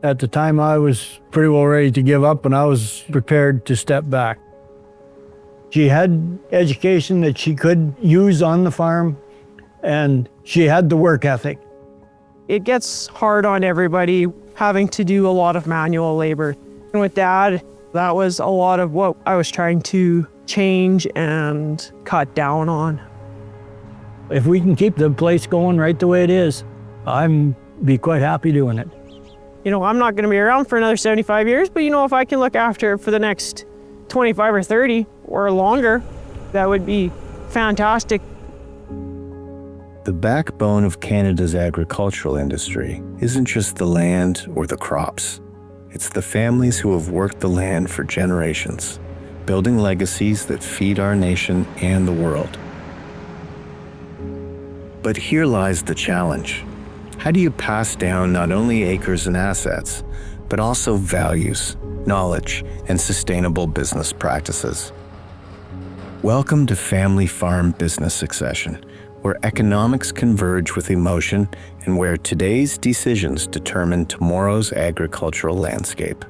At the time, I was pretty well ready to give up, and I was prepared to step back. She had education that she could use on the farm, and she had the work ethic. It gets hard on everybody having to do a lot of manual labor. And with Dad, that was a lot of what I was trying to change and cut down on. If we can keep the place going right the way it is, I'm be quite happy doing it. You know, I'm not going to be around for another 75 years, but you know, if I can look after it for the next 25 or 30 or longer, that would be fantastic. The backbone of Canada's agricultural industry isn't just the land or the crops. It's the families who have worked the land for generations, building legacies that feed our nation and the world. But here lies the challenge. How do you pass down not only acres and assets, but also values, knowledge, and sustainable business practices? Welcome to Family Farm Business Succession, where economics converge with emotion and where today's decisions determine tomorrow's agricultural landscape.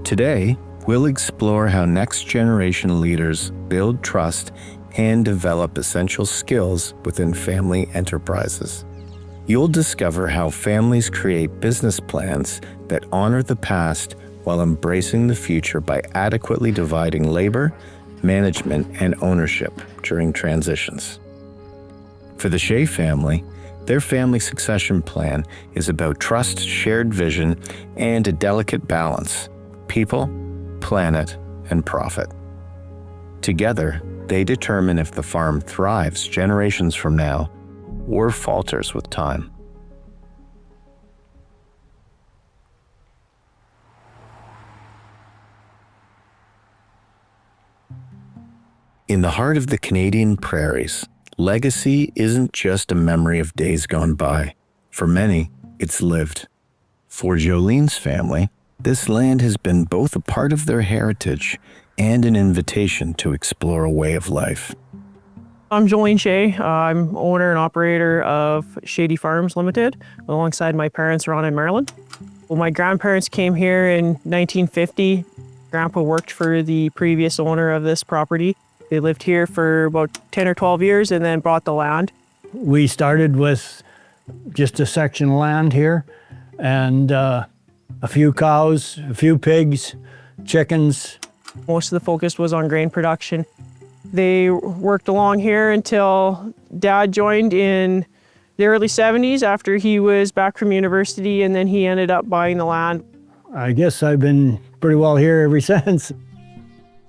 Today, we'll explore how next-generation leaders build trust and develop essential skills within family enterprises. You'll discover how families create business plans that honor the past while embracing the future by adequately dividing labor, management, and ownership during transitions. For the Shea family, their family succession plan is about trust, shared vision, and a delicate balance: people, planet, and profit. Together, they determine if the farm thrives generations from now or falters with time. In the heart of the Canadian prairies, legacy isn't just a memory of days gone by. For many, it's lived. For Jolene's family, this land has been both a part of their heritage and an invitation to explore a way of life. I'm Jolene Shea. I'm owner and operator of Shady Farms Limited, alongside my parents, Ron and Marilyn. Well, my grandparents came here in 1950. Grandpa worked for the previous owner of this property. They lived here for about 10 or 12 years and then bought the land. We started with just a section of land here and a few cows, a few pigs, chickens. Most of the focus was on grain production. They worked along here until Dad joined in the early 70s after he was back from university, and then he ended up buying the land. I guess I've been pretty well here ever since.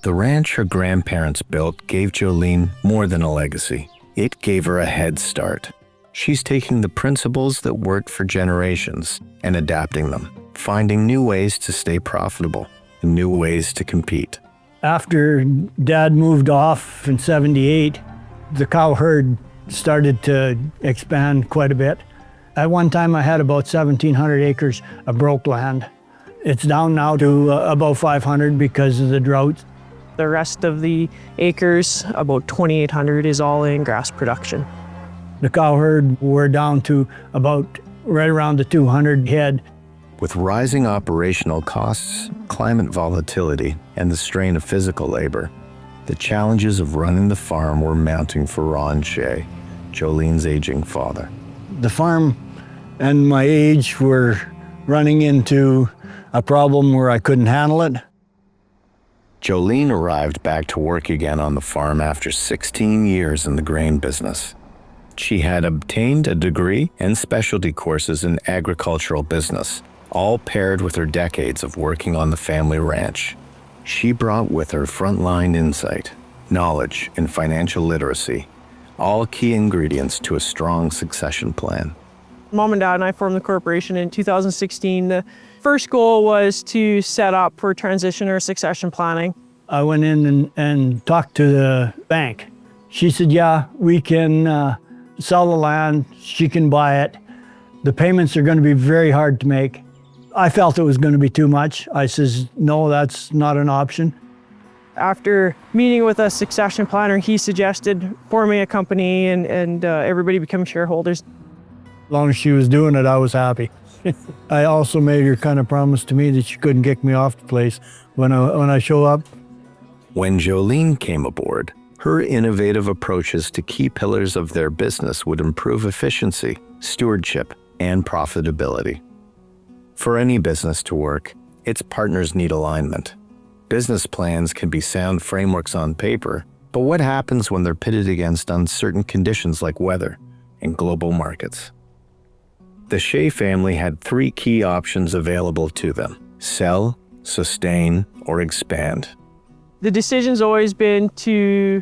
The ranch her grandparents built gave Jolene more than a legacy. It gave her a head start. She's taking the principles that worked for generations and adapting them, finding new ways to stay profitable and new ways to compete. After Dad moved off in '78, the cow herd started to expand quite a bit. At one time, I had about 1,700 acres of broke land. It's down now to about 500 because of the drought. The rest of the acres, about 2,800, is all in grass production. The cow herd, we're down to about right around the 200 head. With rising operational costs, climate volatility, and the strain of physical labor, the challenges of running the farm were mounting for Ron Shea, Jolene's aging father. The farm and my age were running into a problem where I couldn't handle it. Jolene arrived back to work again on the farm after 16 years in the grain business. She had obtained a degree and specialty courses in agricultural business, all paired with her decades of working on the family ranch. She brought with her frontline insight, knowledge, and financial literacy, all key ingredients to a strong succession plan. Mom and Dad and I formed the corporation in 2016. The first goal was to set up for transition or succession planning. I went in and talked to the bank. She said, yeah, we can sell the land, she can buy it. The payments are going to be very hard to make. I felt it was going to be too much. I says, no, that's not an option. After meeting with a succession planner, he suggested forming a company and everybody becoming shareholders. As long as she was doing it, I was happy. I also made her kind of promise to me that she couldn't kick me off the place when I show up. When Jolene came aboard, her innovative approaches to key pillars of their business would improve efficiency, stewardship, and profitability. For any business to work, its partners need alignment. Business plans can be sound frameworks on paper, but what happens when they're pitted against uncertain conditions like weather and global markets? The Shea family had 3 key options available to them: sell, sustain, or expand. The decision's always been to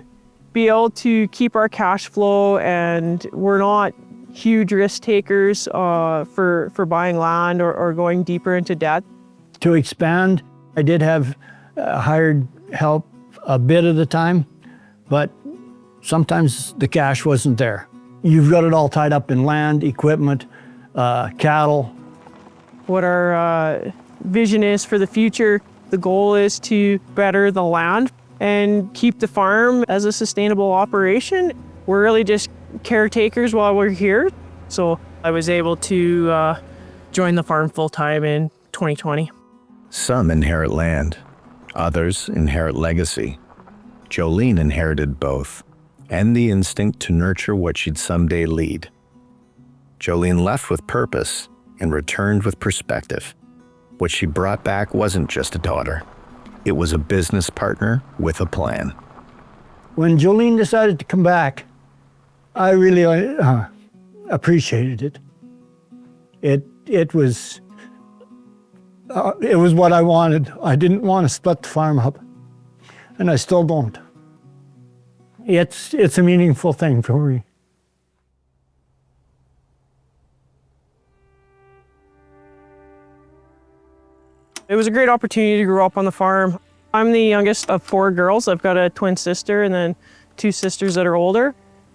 be able to keep our cash flow, and we're not huge risk takers for buying land or going deeper into debt. To expand, I did have hired help a bit of the time, but sometimes the cash wasn't there. You've got it all tied up in land, equipment, cattle. What our vision is for the future, the goal is to better the land and keep the farm as a sustainable operation. We're really just caretakers while we're here. So I was able to join the farm full-time in 2020. Some inherit land, others inherit legacy. Jolene inherited both, and the instinct to nurture what she'd someday lead. Jolene left with purpose and returned with perspective. What she brought back wasn't just a daughter. It was a business partner with a plan. When Jolene decided to come back, I really appreciated it. It was what I wanted. I didn't want to split the farm up, and I still don't. It's a meaningful thing for me. It was a great opportunity to grow up on the farm. I'm the youngest of 4 girls. I've got a twin sister and then 2 sisters that are older.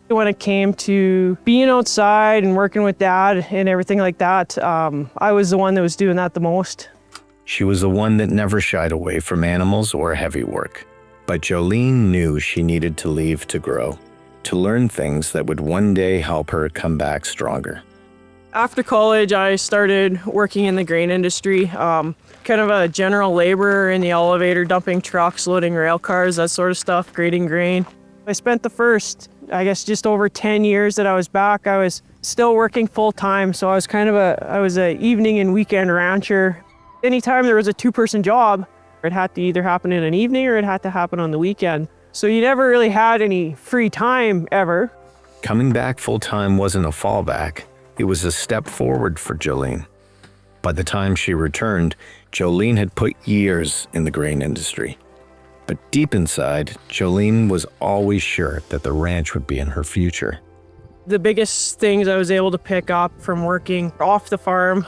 When it came to being outside and working with Dad and everything like that, I was the one that was doing that the most. She was the one that never shied away from animals or heavy work. But Jolene knew she needed to leave to grow, to learn things that would one day help her come back stronger. After college, I started working in the grain industry, kind of a general laborer in the elevator, dumping trucks, loading rail cars, that sort of stuff, grading grain. I spent the first, just over 10 years that I was back. I was still working full time, so I was a evening and weekend rancher. Anytime there was a 2-person job, it had to either happen in an evening or it had to happen on the weekend. So you never really had any free time ever. Coming back full-time wasn't a fallback. It was a step forward for Jolene. By the time she returned, Jolene had put years in the grain industry. But deep inside, Jolene was always sure that the ranch would be in her future. The biggest things I was able to pick up from working off the farm,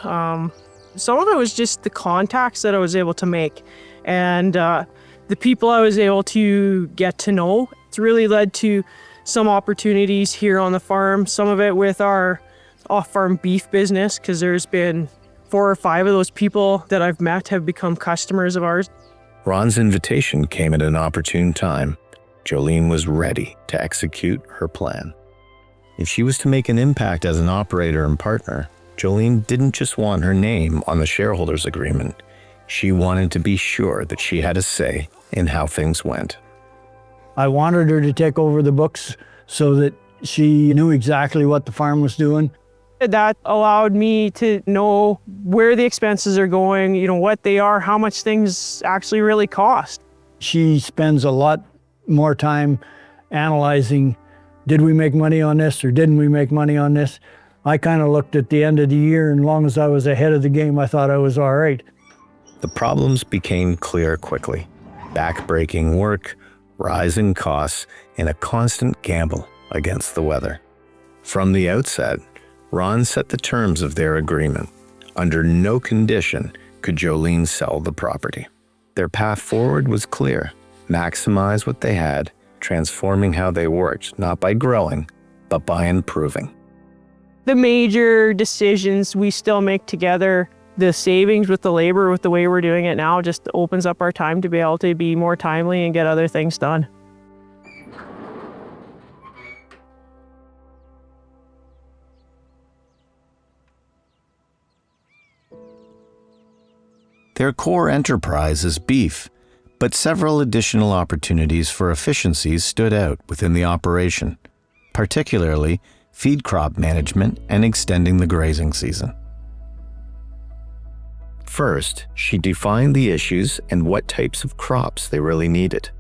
some of it was just the contacts that I was able to make and the people I was able to get to know. It's really led to some opportunities here on the farm, some of it with our off-farm beef business, because there's been 4 or 5 of those people that I've met have become customers of ours. Ron's invitation came at an opportune time. Jolene was ready to execute her plan. If she was to make an impact as an operator and partner, Jolene didn't just want her name on the shareholders agreement. She wanted to be sure that she had a say in how things went. I wanted her to take over the books so that she knew exactly what the farm was doing. That allowed me to know where the expenses are going, what they are, how much things actually really cost. She spends a lot more time analyzing, did we make money on this or didn't we make money on this? I kind of looked at the end of the year, and as long as I was ahead of the game, I thought I was all right. The problems became clear quickly. Back-breaking work, rising costs, and a constant gamble against the weather. From the outset, Ron set the terms of their agreement. Under no condition could Jolene sell the property. Their path forward was clear: maximize what they had, transforming how they worked, not by growing, but by improving. The major decisions we still make together, the savings with the labor, with the way we're doing it now, just opens up our time to be able to be more timely and get other things done. Their core enterprise is beef, but several additional opportunities for efficiencies stood out within the operation, particularly feed crop management and extending the grazing season. First, she defined the issues and what types of crops they really needed.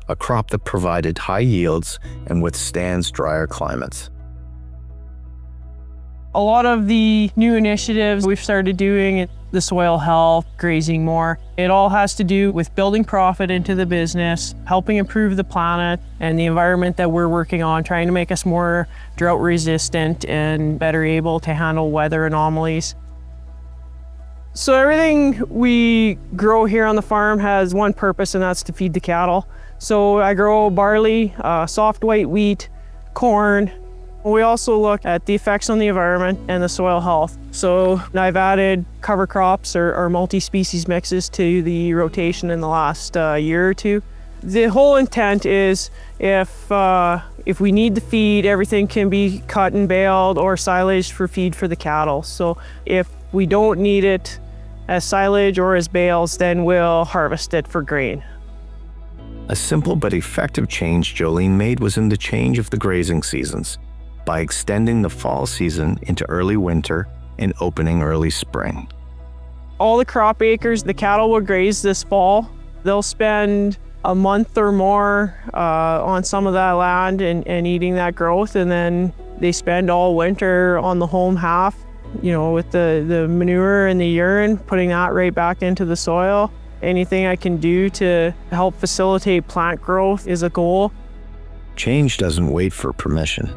A crop that provided high yields and withstands drier climates. A lot of the new initiatives we've started doing, the soil health, grazing more, it all has to do with building profit into the business, helping improve the planet and the environment that we're working on, trying to make us more drought resistant and better able to handle weather anomalies. So everything we grow here on the farm has one purpose, and that's to feed the cattle. So I grow barley, soft white wheat, corn. We also look at the effects on the environment and the soil health. So I've added cover crops or multi-species mixes to the rotation in the last year or two. The whole intent is if we need the feed, everything can be cut and baled or silaged for feed for the cattle. So if we don't need it as silage or as bales, then we'll harvest it for grain. A simple but effective change Jolene made was in the change of the grazing seasons, by extending the fall season into early winter and opening early spring. All the crop acres the cattle will graze this fall. They'll spend a month or more on some of that land and eating that growth, and then they spend all winter on the home half, with the manure and the urine, putting that right back into the soil. Anything I can do to help facilitate plant growth is a goal. Change doesn't wait for permission.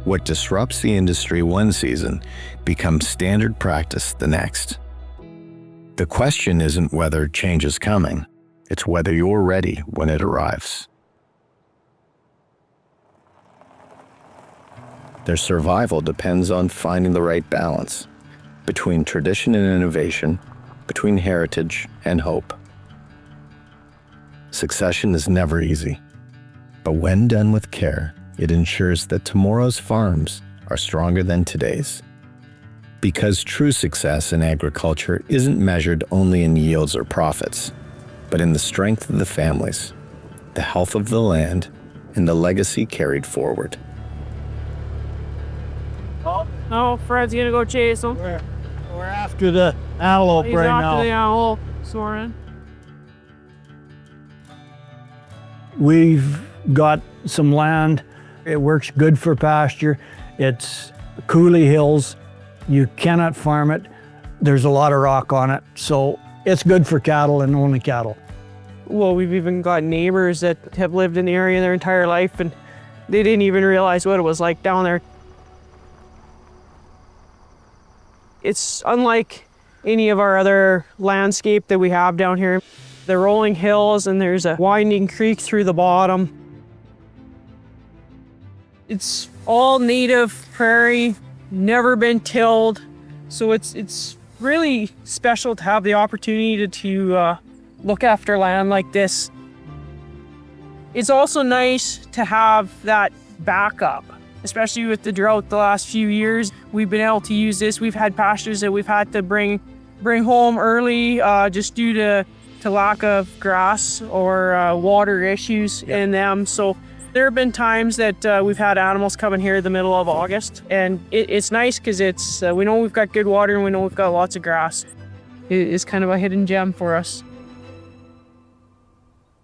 What disrupts the industry one season becomes standard practice the next. The question isn't whether change is coming, it's whether you're ready when it arrives. Their survival depends on finding the right balance between tradition and innovation, between heritage and hope. Succession is never easy, but when done with care, it ensures that tomorrow's farms are stronger than today's. Because true success in agriculture isn't measured only in yields or profits, but in the strength of the families, the health of the land, and the legacy carried forward. Oh, Fred's gonna go chase him. We're after the antelope He's right after now. the antelope, Soren. We've got some land. It works good for pasture. It's coulee hills. You cannot farm it. There's a lot of rock on it. So it's good for cattle and only cattle. Well, we've even got neighbors that have lived in the area their entire life, and they didn't even realize what it was like down there. It's unlike any of our other landscape that we have down here. The rolling hills, and there's a winding creek through the bottom. It's all native prairie, never been tilled. So it's really special to have the opportunity to look after land like this. It's also nice to have that backup, especially with the drought the last few years. We've been able to use this. We've had pastures that we've had to bring home early just due to lack of grass or water issues in them. So there have been times that we've had animals come in here in the middle of August, and it's nice because it's we know we've got good water and we know we've got lots of grass. It's kind of a hidden gem for us.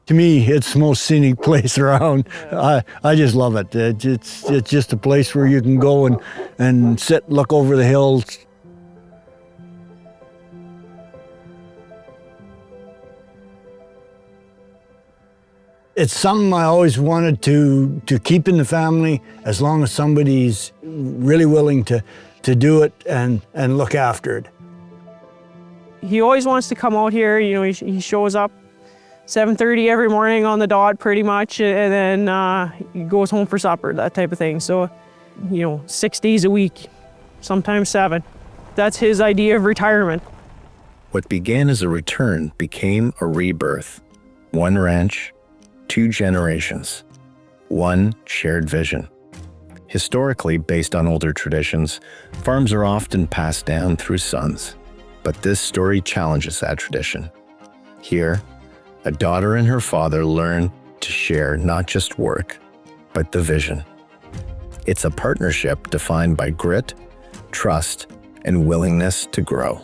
To me, it's the most scenic place around. I just love it. It's just a place where you can go and sit, look over the hills. It's something I always wanted to keep in the family as long as somebody's really willing to do it and look after it. He always wants to come out here. He shows up 7:30 every morning on the dot pretty much, and then he goes home for supper, that type of thing. So, 6 days a week, sometimes 7. That's his idea of retirement. What began as a return became a rebirth. One ranch, 2 generations, one shared vision. Historically, based on older traditions, farms are often passed down through sons. But this story challenges that tradition. Here, a daughter and her father learn to share not just work, but the vision. It's a partnership defined by grit, trust, and willingness to grow.